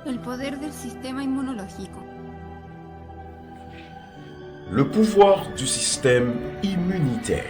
El poder del sistema inmunológico. Le pouvoir du système immunitaire.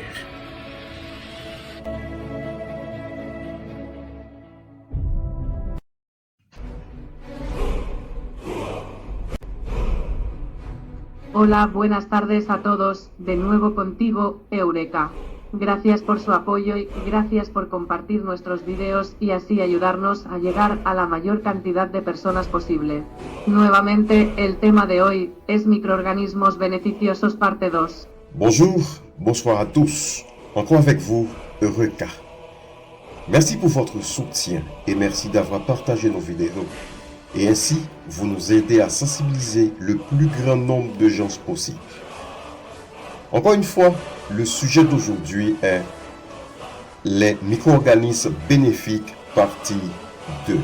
Hola, buenas tardes a todos, de nuevo contigo, Eureka. Gracias por su apoyo y gracias por compartir nuestros videos y así ayudarnos a llegar a la mayor cantidad de personas posible. Nuevamente, el tema de hoy es microorganismos beneficiosos parte 2. Bonjour, bonsoir à tous. Encore avec vous, Eureka. Merci pour votre soutien et merci d'avoir partagé nos vidéos. Et ainsi, vous nous aidez à sensibiliser le plus grand nombre de gens possible. Encore une fois, le sujet d'aujourd'hui est les micro-organismes bénéfiques, partie 2.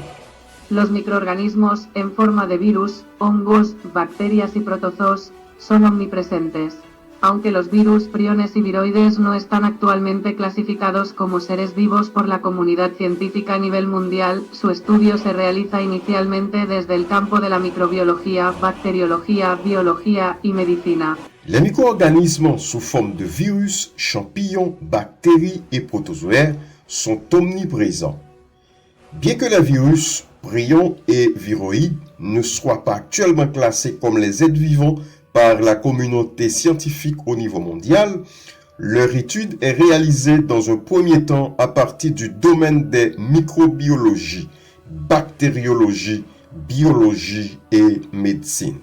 Los microorganismos en forma de virus, hongos, bacterias y protozoos son omnipresentes. Aunque los virus, priones y viroides no están actualmente clasificados como seres vivos por la comunidad científica a nivel mundial, su estudio se realiza inicialmente desde el campo de la microbiología, bacteriología, biología y medicina. Les micro-organismes sous forme de virus, champignons, bactéries et protozoaires sont omniprésents. Bien que les virus, prions et viroïdes ne soient pas actuellement classés comme les êtres vivants par la communauté scientifique au niveau mondial, leur étude est réalisée dans un premier temps à partir du domaine des microbiologie, bactériologie, biologie et médecine.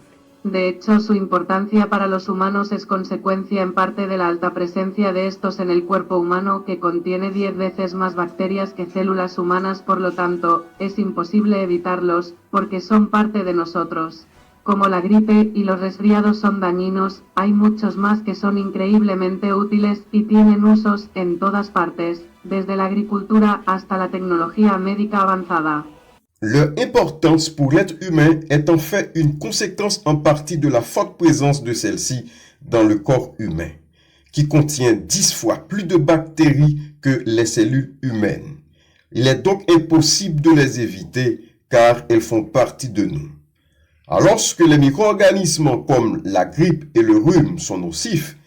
De hecho, su importancia para los humanos es consecuencia en parte de la alta presencia de estos en el cuerpo humano, que contiene 10 veces más bacterias que células humanas, por lo tanto, es imposible evitarlos, porque son parte de nosotros. Como la gripe y los resfriados son dañinos, hay muchos más que son increíblemente útiles y tienen usos en todas partes, desde la agricultura hasta la tecnología médica avanzada. Leur importance pour l'être humain est en fait une conséquence en partie de la forte présence de celle-ci dans le corps humain, qui contient 10 fois plus de bactéries que les cellules humaines. Il est donc impossible de les éviter car elles font partie de nous. Alors que les micro-organismes comme la grippe et le rhume sont nocifs,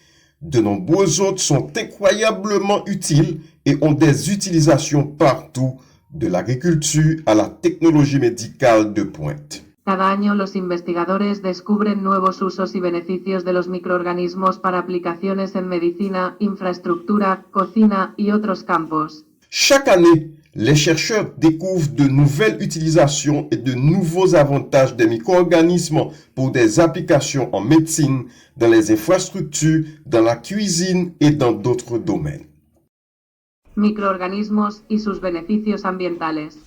de nombreux autres sont incroyablement utiles et ont des utilisations partout, de l'agriculture à la technologie médicale de pointe. Cada año los investigadores descubren nuevos usos y beneficios de los microorganismos para aplicaciones en medicina, infraestructura, cocina y otros campos. Chaque année, les chercheurs découvrent de nouvelles utilisations et de nouveaux avantages des micro-organismes pour des applications en médecine, dans les infrastructures, dans la cuisine et dans d'autres domaines. Microorganismos y sus beneficios ambientales.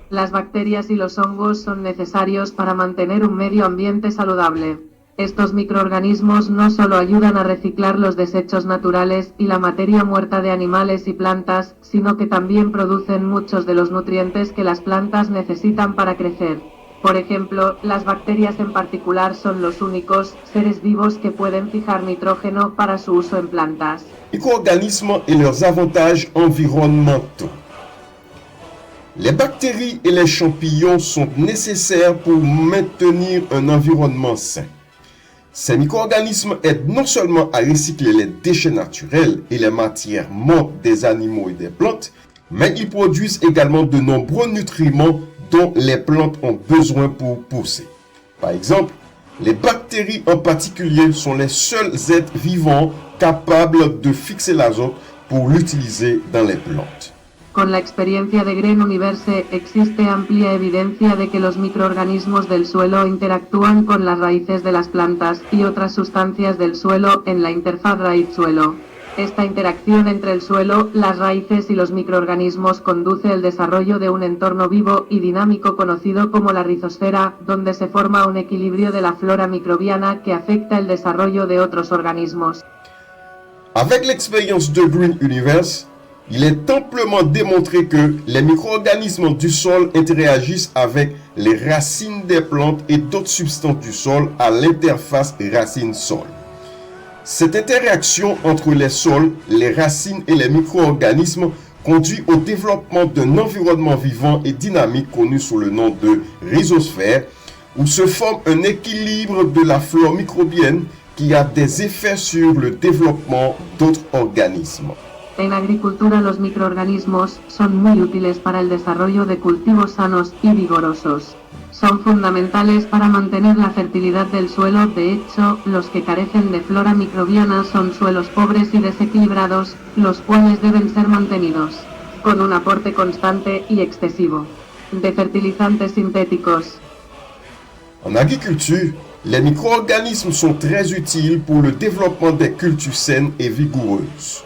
Las bacterias y los hongos son necesarios para mantener un medio ambiente saludable. Estos microorganismos no solo ayudan a reciclar los desechos naturales y la materia muerta de animales y plantas, sino que también producen muchos de los nutrientes que las plantas necesitan para crecer. Por ejemplo, las bacterias en particular son los únicos seres vivos que pueden fijar nitrógeno para su uso en plantas. Micro-organismes et leurs avantages environnementaux. Les bactéries et les champignons sont nécessaires pour maintenir un environnement sain. Ces micro-organismes aident non seulement à recycler les déchets naturels et les matières mortes des animaux et des plantes, mais ils produisent également de nombreux nutriments dont les plantes ont besoin pour pousser. Par exemple, les bactéries en particulier sont les seuls êtres vivants capables de fixer l'azote pour l'utiliser dans les plantes. Con la experiencia de Green Universe existe amplia evidencia de que los microorganismos del suelo interactúan con las raíces de las plantas y otras sustancias del suelo en la interfaz raíz-suelo. Esta interacción entre el suelo, las raíces y los microorganismos conduce al desarrollo de un entorno vivo y dinámico conocido como la rizosfera, donde se forma un equilibrio de la flora microbiana que afecta el desarrollo de otros organismos. Avec l'expérience de Green Universe, il est amplement démontré que les micro-organismes du sol interagissent avec les racines des plantes et d'autres substances du sol à l'interface racine-sol. Cette interaction entre les sols, les racines et les micro-organismes conduit au développement d'un environnement vivant et dynamique connu sous le nom de rhizosphère, où se forme un équilibre de la flore microbienne qui a des effets sur le développement d'autres organismes. En agricultura los microorganismos son muy útiles para el desarrollo de cultivos sanos y vigorosos. Son fundamentales para mantener la fertilidad del suelo, de hecho, los que carecen de flora microbiana son suelos pobres y desequilibrados, los cuales deben ser mantenidos con un aporte constante y excesivo de fertilizantes sintéticos. En agriculture, les micro-organismes sont très utiles pour le développement des cultures saines et vigoureuses.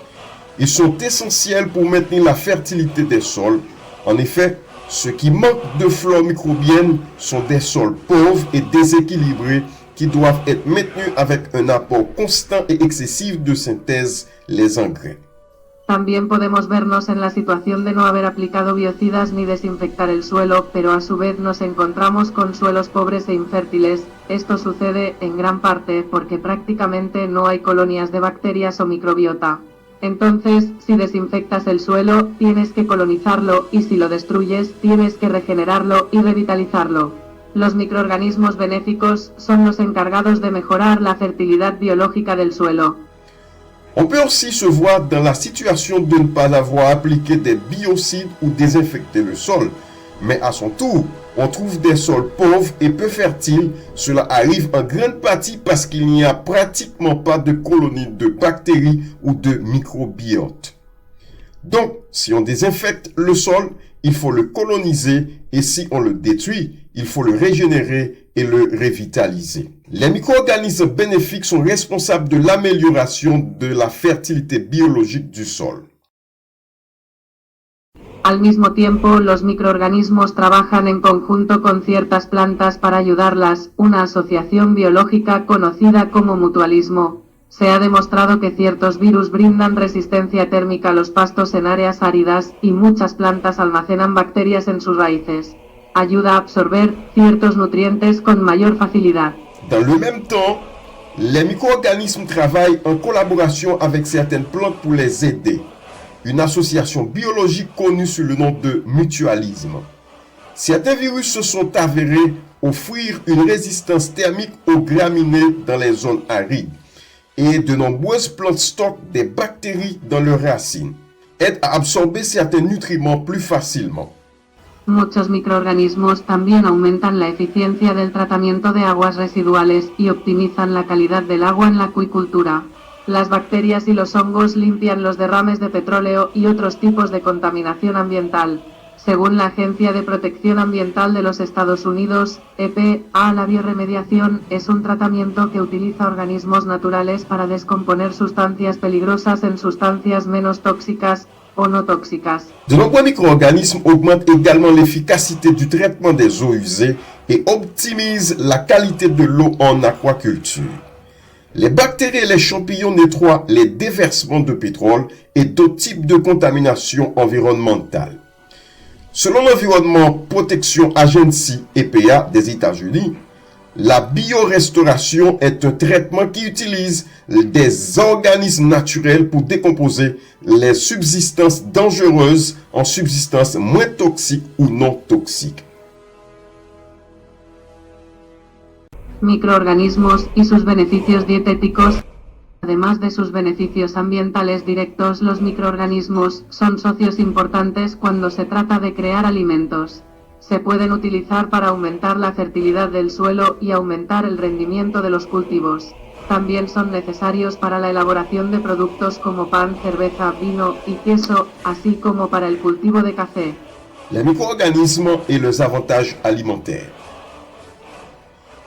Ils sont essentiels pour maintenir la fertilité des sols. En effet, ceux qui manquent de flore microbienne sont des sols pauvres et déséquilibrés qui doivent être maintenus avec un apport constant et excessif de synthèse, les engrais. También podemos vernos en la situación de no haber aplicado biocidas ni desinfectar el suelo, pero a su vez nos encontramos con suelos pobres e infértiles. Esto sucede en gran parte porque prácticamente no hay colonias de bacterias o microbiota. Entonces, si desinfectas el suelo, tienes que colonizarlo, y si lo destruyes, tienes que regenerarlo y revitalizarlo. Los microorganismos benéficos son los encargados de mejorar la fertilidad biológica del suelo. On peut aussi se voir dans la situation de ne pas avoir appliqué des biocides ou désinfecté le sol, mais à son tour, on trouve des sols pauvres et peu fertiles. Cela arrive en grande partie parce qu'il n'y a pratiquement pas de colonies de bactéries ou de microbiotes. Donc, si on désinfecte le sol, il faut le coloniser, et si on le détruit, il faut le régénérer et le revitaliser. Les micro-organismes bénéfiques sont responsables de l'amélioration de la fertilité biologique du sol. Al mismo tiempo, los microorganismos trabajan en conjunto con ciertas plantas para ayudarlas, una asociación biológica conocida como mutualismo. Se ha demostrado que ciertos virus brindan resistencia térmica a los pastos en áreas áridas, y muchas plantas almacenan bacterias en sus raíces. Ayuda a absorber ciertos nutrientes con mayor facilidad. Dans le même temps, les micro-organismes travaillent en collaboration avec certaines plantes pour les aider. Une association biologique connue sous le nom de mutualisme. Certains virus se sont avérés offrir une résistance thermique aux graminées dans les zones arides, et de nombreuses plantes stockent des bactéries dans leurs racines, aident à absorber certains nutriments plus facilement. Muchos microorganismos también aumentan la eficiencia del tratamiento de aguas residuales y optimizan la calidad del agua en la acuicultura. Las bacterias y los hongos limpian los derrames de petróleo y otros tipos de contaminación ambiental. Según la Agencia de Protección Ambiental de los Estados Unidos, EPA, la bioremediación es un tratamiento que utiliza organismos naturales para descomponer sustancias peligrosas en sustancias menos tóxicas o no tóxicas. De nombreux micro-organismes augmentent également l'efficacité du traitement des eaux usées et optimisent la qualité de l'eau en aquaculture. Les bactéries et les champignons nettoient les déversements de pétrole et d'autres types de contamination environnementale. Selon l'Environnement Protection Agency EPA des États-Unis, la biorestauration est un traitement qui utilise des organismes naturels pour décomposer les substances dangereuses en substances moins toxiques ou non toxiques. Microorganismos y sus beneficios dietéticos. Además de sus beneficios ambientales directos, los microorganismos son socios importantes cuando se trata de crear alimentos. Se pueden utilizar para aumentar la fertilidad del suelo y aumentar el rendimiento de los cultivos. También son necesarios para la elaboración de productos como pan, cerveza, vino y queso, así como para el cultivo de café. Les micro-organismes et leurs avantages alimentaires.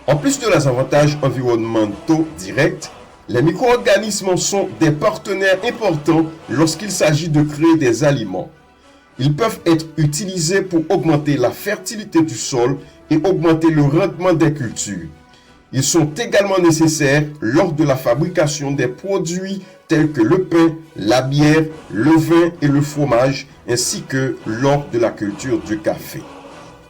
En plus de leurs avantages environnementaux directs, les micro-organismes sont des partenaires importants lorsqu'il s'agit de créer des aliments. Ils peuvent être utilisés pour augmenter la fertilité du sol et augmenter le rendement des cultures. Ils sont également nécessaires lors de la fabrication des produits tels que le pain, la bière, le vin et le fromage, ainsi que lors de la culture du café.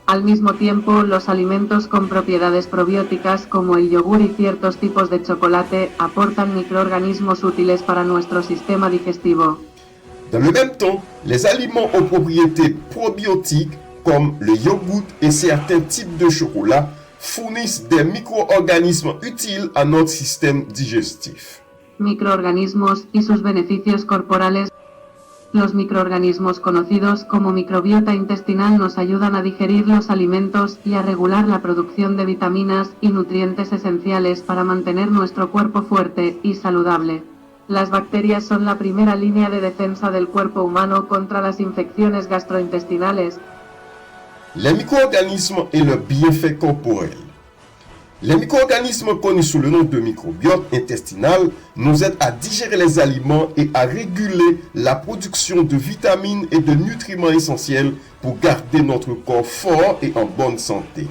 Al mismo tiempo, los alimentos con propiedades probióticas como el yogur y ciertos tipos de chocolate aportan microorganismos útiles para nuestro sistema digestivo. Dans le même temps, les aliments aux propriétés probiotiques comme le yogourt et certains types de chocolat fournissent des micro-organismes utiles à notre système digestif. Microorganismos y sus beneficios corporales. Los microorganismos conocidos como microbiota intestinal nos ayudan a digerir los alimentos y a regular la producción de vitaminas y nutrientes esenciales para mantener nuestro cuerpo fuerte y saludable. Las bacterias son la primera línea de defensa del cuerpo humano contra las infecciones gastrointestinales. Les micro-organismes et le bienfait corporel. Les micro-organismes connus sous le nom de microbiote intestinal nous aident à digérer les aliments et à réguler la production de vitamines et de nutriments essentiels pour garder notre corps fort et en bonne santé.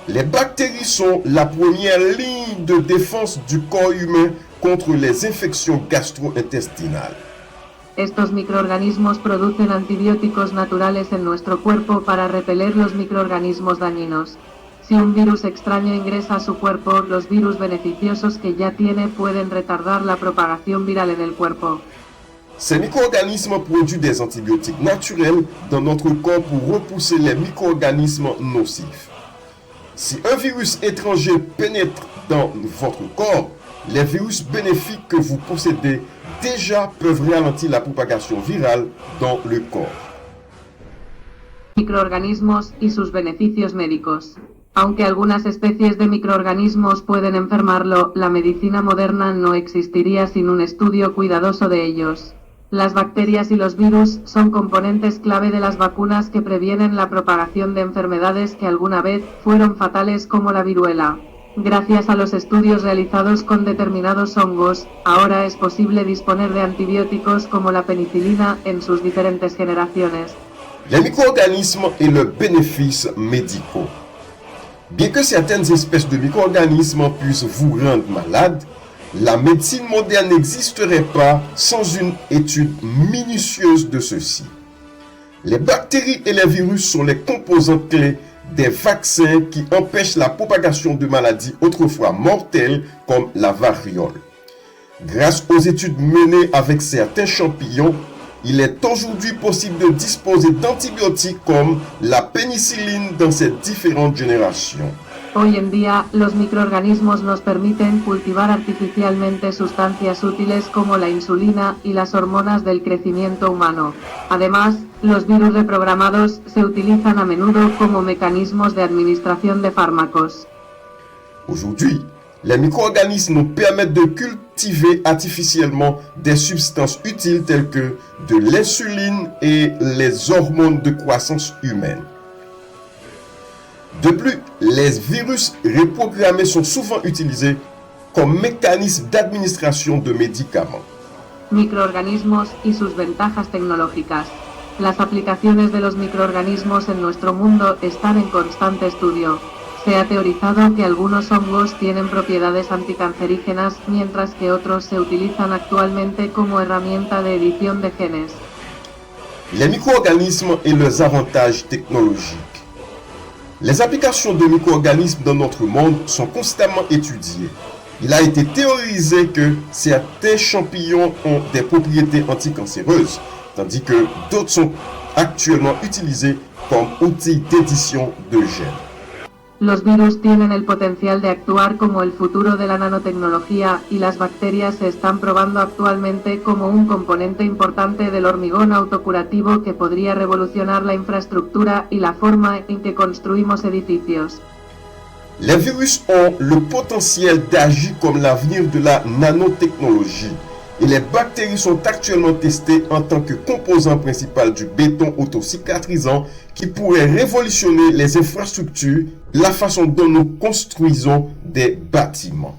Les bactéries sont la première ligne de défense du corps humain contre les infections gastro-intestinales. Estos microorganismos producen antibióticos naturales en nuestro cuerpo para repeler los microorganismos dañinos. Si un virus extraño ingresa a su cuerpo, los virus beneficiosos que ya tiene pueden retardar la propagación viral en el cuerpo. Ces micro-organismes produisent des antibiotiques naturels dans notre corps pour repousser les micro-organismes nocifs. Si un virus étranger pénètre dans votre corps, les virus bénéfiques que vous possédez déjà peuvent ralentir la propagation virale dans le corps. Microorganismos y sus beneficios médicos. Aunque algunas especies de microorganismos pueden enfermarlo, la medicina moderna no existiría sin un estudio cuidadoso de ellos. Las bacterias y los virus son componentes clave de las vacunas que previenen la propagación de enfermedades que alguna vez fueron fatales como la viruela. Gracias a los estudios realizados con determinados hongos, ahora es posible disponer de antibióticos como la penicilina en sus diferentes generaciones. Les micro-organismes et le bénéfice médicaux. Bien que certaines espèces de micro-organismes puissent vous rendre malade, la médecine moderne n'existerait pas sans une étude minutieuse de ceux-ci. Les bactéries et les virus sont les composants clés des vaccins qui empêchent la propagation de maladies autrefois mortelles comme la variole. Grâce aux études menées avec certains champignons, il est aujourd'hui possible de disposer d'antibiotiques comme la pénicilline dans ces différentes générations. Hoy en día, los microorganismos nos permiten cultivar artificialmente sustancias útiles como la insulina y las hormonas del crecimiento humano. Además, los virus reprogramados se utilizan a menudo como mecanismos de administración de fármacos. Aujourd'hui, les micro-organismes nous permettent de cultiver artificiellement des substances utiles telles que de l'insuline et les hormones de croissance humaine. De plus, les virus reprogrammés sont souvent utilisés comme mécanisme d'administration de médicaments. Microorganismos y sus ventajas tecnológicas. Las aplicaciones de los microorganismos en nuestro mundo están en constante estudio. Se ha teorizado que algunos hongos tienen propiedades anticancerígenas, mientras que otros se utilizan actualmente como herramienta de edición de genes. Les micro-organismes et leurs avantages technologiques. Les applications de micro-organismes dans notre monde sont constamment étudiées. Il a été théorisé que certains champignons ont des propriétés anticancéreuses, tandis que d'autres sont actuellement utilisés comme outils d'édition de gènes. Los virus tienen el potencial de actuar como el futuro de la nanotecnología y las bacterias se están probando actualmente como un componente importante del hormigón autocurativo que podría revolucionar la infraestructura y la forma en que construimos edificios. Les virus ont le potentiel d'agir comme l'avenir de la nanotechnologie et les bactéries sont actuellement testées en tant que composant principal du béton autocicatrisant qui pourrait révolutionner les infrastructures, la façon dont nous construisons des bâtiments.